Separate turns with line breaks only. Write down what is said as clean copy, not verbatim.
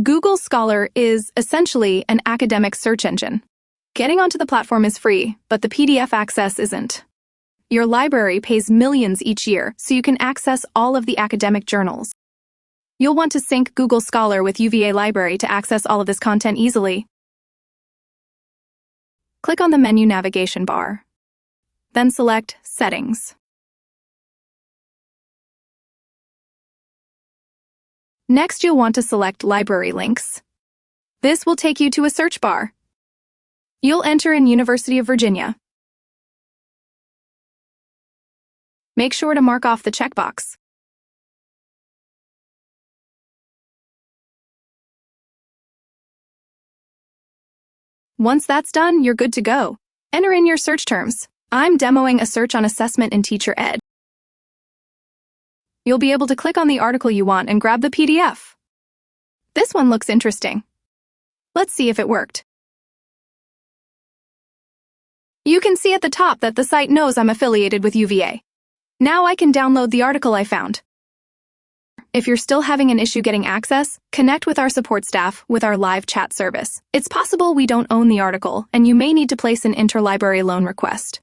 Google Scholar is essentially an academic search engine. Getting onto the platform is free, but the PDF access isn't. Your library pays millions each year, so you can access all of the academic journals. You'll want to sync Google Scholar with UVA Library to access all of this content easily. Click on the menu navigation bar. Then select Settings. Next, you'll want to select Library Links. This will take you to a search bar. You'll enter in University of Virginia. Make sure to mark off the checkbox. Once that's done, you're good to go. Enter in your search terms. I'm demoing a search on assessment and teacher ed. You'll be able to click on the article you want and grab the PDF. This one looks interesting. Let's see if it worked. You can see at the top that the site knows I'm affiliated with UVA. Now I can download the article I found. If you're still having an issue getting access, connect with our support staff with our live chat service. It's possible we don't own the article, and you may need to place an interlibrary loan request.